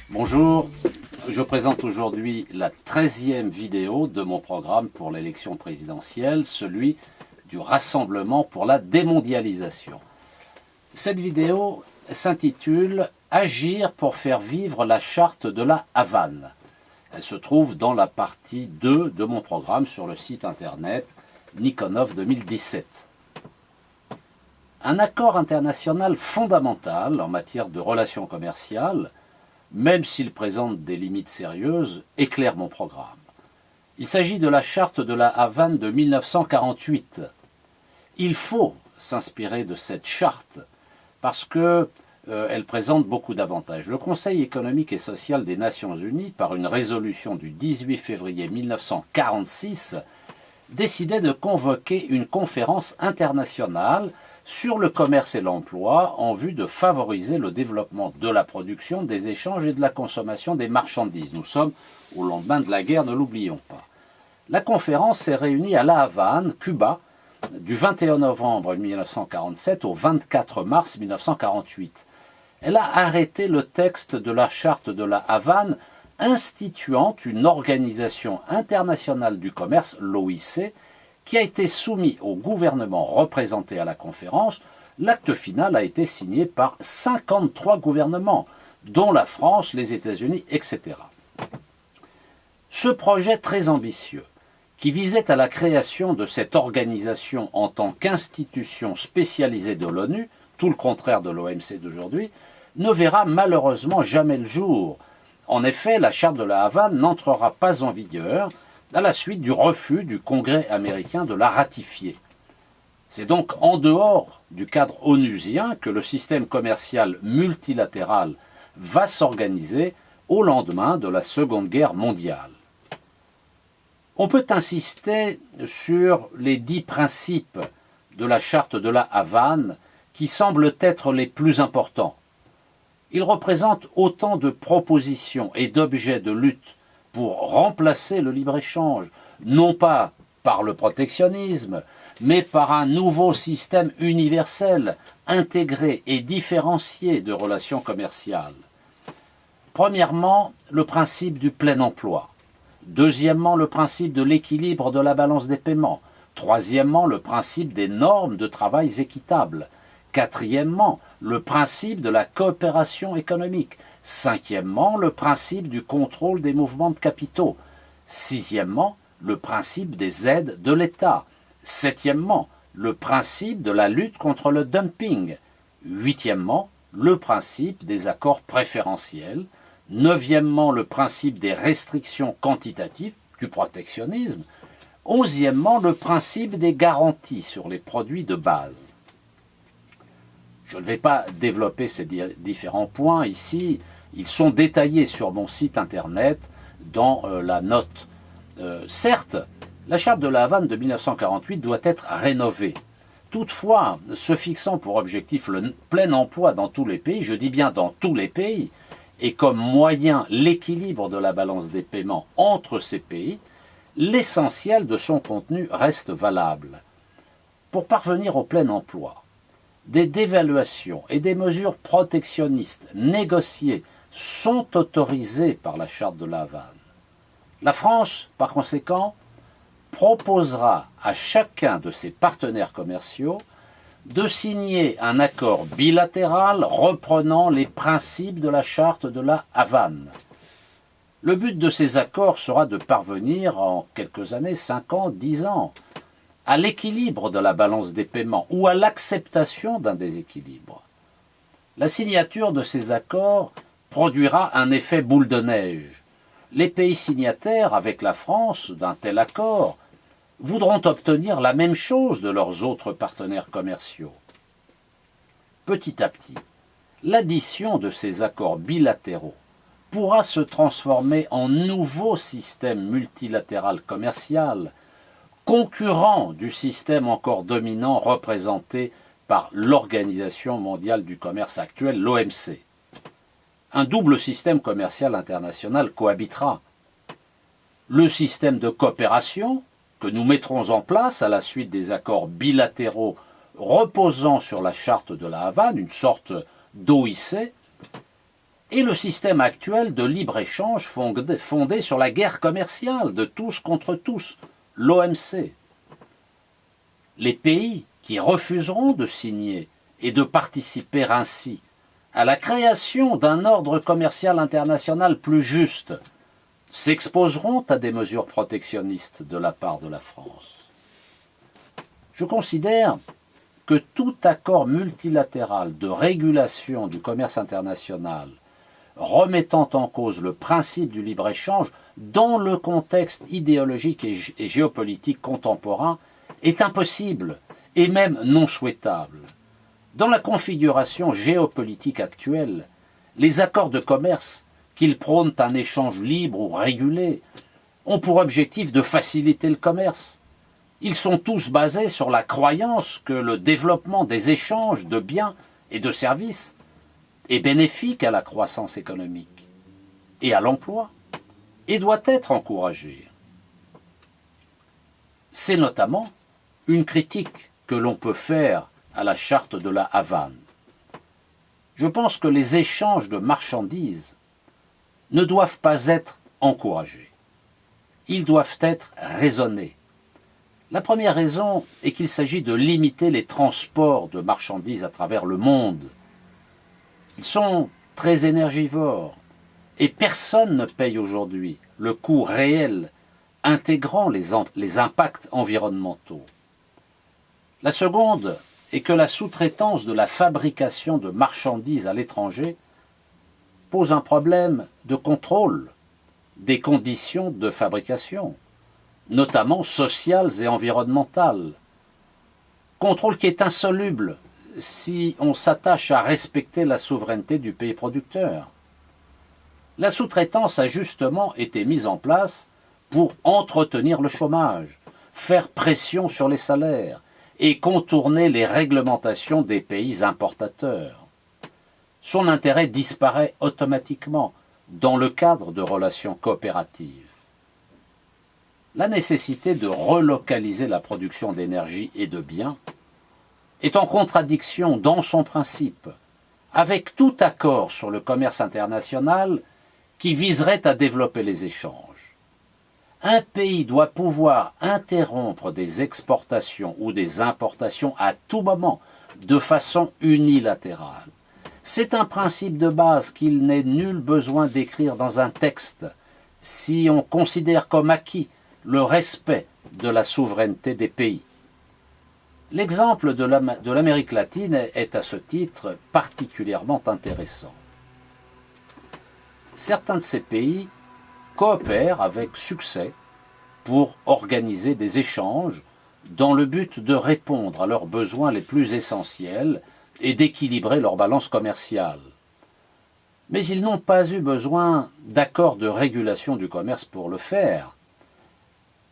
Bonjour, je présente aujourd'hui la 13e vidéo de mon programme pour l'élection présidentielle, celui du Rassemblement pour la démondialisation. Cette vidéo s'intitule « Agir pour faire vivre la charte de la Havane ». Elle se trouve dans la partie 2 de mon programme sur le site internet Nikonov 2017. Un accord international fondamental en matière de relations commerciales, même s'il présente des limites sérieuses, éclaire mon programme. Il s'agit de la charte de la Havane de 1948. Il faut s'inspirer de cette charte parce que elle présente beaucoup d'avantages. Le Conseil économique et social des Nations Unies, par une résolution du 18 février 1946, décidait de convoquer une conférence internationale sur le commerce et l'emploi en vue de favoriser le développement de la production, des échanges et de la consommation des marchandises. Nous sommes au lendemain de la guerre, ne l'oublions pas. La conférence s'est réunie à La Havane, Cuba, du 21 novembre 1947 au 24 mars 1948. Elle a arrêté le texte de la charte de la Havane instituant une organisation internationale du commerce, l'OIC, qui a été soumis au gouvernement représenté à la conférence. L'acte final a été signé par 53 gouvernements, dont la France, les États-Unis, etc. Ce projet très ambitieux, qui visait à la création de cette organisation en tant qu'institution spécialisée de l'ONU, tout le contraire de l'OMC d'aujourd'hui, ne verra malheureusement jamais le jour. En effet, la charte de la Havane n'entrera pas en vigueur à la suite du refus du Congrès américain de la ratifier. C'est donc en dehors du cadre onusien que le système commercial multilatéral va s'organiser au lendemain de la Seconde Guerre mondiale. On peut insister sur les 10 principes de la charte de la Havane qui semblent être les plus importants. Ils représentent autant de propositions et d'objets de lutte pour remplacer le libre-échange, non pas par le protectionnisme, mais par un nouveau système universel, intégré et différencié de relations commerciales. Premièrement, le principe du plein emploi. Deuxièmement, le principe de l'équilibre de la balance des paiements. Troisièmement, le principe des normes de travail équitables. Quatrièmement, le principe de la coopération économique. Cinquièmement, le principe du contrôle des mouvements de capitaux. Sixièmement, le principe des aides de l'État. Septièmement, le principe de la lutte contre le dumping. Huitièmement, le principe des accords préférentiels. Neuvièmement, le principe des restrictions quantitatives, du protectionnisme. Onzièmement, le principe des garanties sur les produits de base. Je ne vais pas développer ces différents points ici. Ils sont détaillés sur mon site internet dans la note. Certes, la charte de la Havane de 1948 doit être rénovée. Toutefois, se fixant pour objectif le plein emploi dans tous les pays, je dis bien dans tous les pays, et comme moyen l'équilibre de la balance des paiements entre ces pays, l'essentiel de son contenu reste valable. Pour parvenir au plein emploi, des dévaluations et des mesures protectionnistes négociées sont autorisées par la charte de la Havane. La France, par conséquent, proposera à chacun de ses partenaires commerciaux de signer un accord bilatéral reprenant les principes de la charte de la Havane. Le but de ces accords sera de parvenir en quelques années, 5 ans, 10 ans, à l'équilibre de la balance des paiements ou à l'acceptation d'un déséquilibre. La signature de ces accords produira un effet boule de neige. Les pays signataires, avec la France, d'un tel accord, voudront obtenir la même chose de leurs autres partenaires commerciaux. Petit à petit, l'addition de ces accords bilatéraux pourra se transformer en nouveau système multilatéral commercial, concurrent du système encore dominant représenté par l'Organisation mondiale du commerce actuelle, l'OMC. Un double système commercial international cohabitera. Le système de coopération que nous mettrons en place à la suite des accords bilatéraux reposant sur la charte de la Havane, une sorte d'OIC, et le système actuel de libre-échange fondé sur la guerre commerciale de tous contre tous, l'OMC. Les pays qui refuseront de signer et de participer ainsi à la création d'un ordre commercial international plus juste s'exposeront à des mesures protectionnistes de la part de la France. Je considère que tout accord multilatéral de régulation du commerce international remettant en cause le principe du libre-échange dans le contexte idéologique et géopolitique contemporain est impossible et même non souhaitable. Dans la configuration géopolitique actuelle, les accords de commerce, qu'ils prônent un échange libre ou régulé, ont pour objectif de faciliter le commerce. Ils sont tous basés sur la croyance que le développement des échanges de biens et de services est bénéfique à la croissance économique et à l'emploi et doit être encouragé. C'est notamment une critique que l'on peut faire à la charte de la Havane. Je pense que les échanges de marchandises ne doivent pas être encouragés. Ils doivent être raisonnés. La première raison est qu'il s'agit de limiter les transports de marchandises à travers le monde. Ils sont très énergivores et personne ne paye aujourd'hui le coût réel intégrant les impacts environnementaux. La seconde est que la sous-traitance de la fabrication de marchandises à l'étranger pose un problème de contrôle des conditions de fabrication, notamment sociales et environnementales. Contrôle qui est insoluble si on s'attache à respecter la souveraineté du pays producteur. La sous-traitance a justement été mise en place pour entretenir le chômage, faire pression sur les salaires et contourner les réglementations des pays importateurs. Son intérêt disparaît automatiquement dans le cadre de relations coopératives. La nécessité de relocaliser la production d'énergie et de biens est en contradiction dans son principe avec tout accord sur le commerce international qui viserait à développer les échanges. Un pays doit pouvoir interrompre des exportations ou des importations à tout moment de façon unilatérale. C'est un principe de base qu'il n'est nul besoin d'écrire dans un texte si on considère comme acquis le respect de la souveraineté des pays. L'exemple de l'Amérique latine est à ce titre particulièrement intéressant. Certains de ces pays coopèrent avec succès pour organiser des échanges dans le but de répondre à leurs besoins les plus essentiels et d'équilibrer leur balance commerciale. Mais ils n'ont pas eu besoin d'accords de régulation du commerce pour le faire.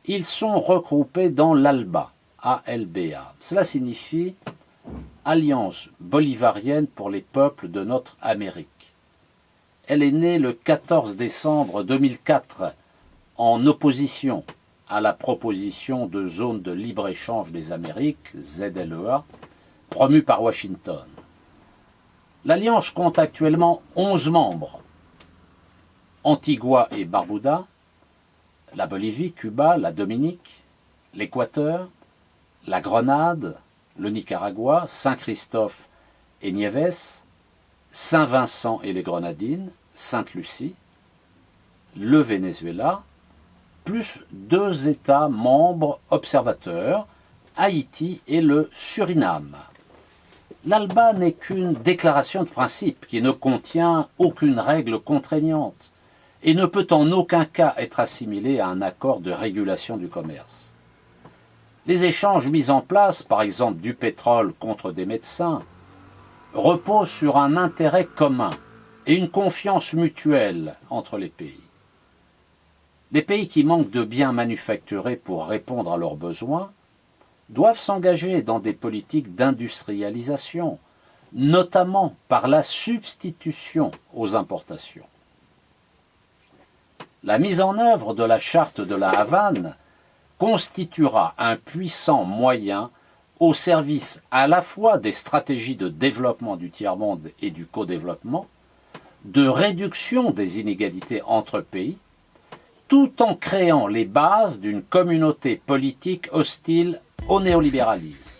Ils sont regroupés dans l'ALBA, ALBA. Cela signifie Alliance bolivarienne pour les peuples de notre Amérique. Elle est née le 14 décembre 2004 en opposition à la proposition de zone de libre-échange des Amériques, ZLEA, promue par Washington. L'Alliance compte actuellement 11 membres. Antigua et Barbuda, la Bolivie, Cuba, la Dominique, l'Équateur, la Grenade, le Nicaragua, Saint-Christophe et Nieves, Saint-Vincent et les Grenadines, Sainte-Lucie, le Venezuela, plus 2 États membres observateurs, Haïti et le Suriname. L'ALBA n'est qu'une déclaration de principe qui ne contient aucune règle contraignante et ne peut en aucun cas être assimilée à un accord de régulation du commerce. Les échanges mis en place, par exemple du pétrole contre des médecins, reposent sur un intérêt commun et une confiance mutuelle entre les pays. Les pays qui manquent de biens manufacturés pour répondre à leurs besoins doivent s'engager dans des politiques d'industrialisation, notamment par la substitution aux importations. La mise en œuvre de la charte de la Havane constituera un puissant moyen au service à la fois des stratégies de développement du tiers-monde et du co-développement, de réduction des inégalités entre pays, tout en créant les bases d'une communauté politique hostile au néolibéralisme.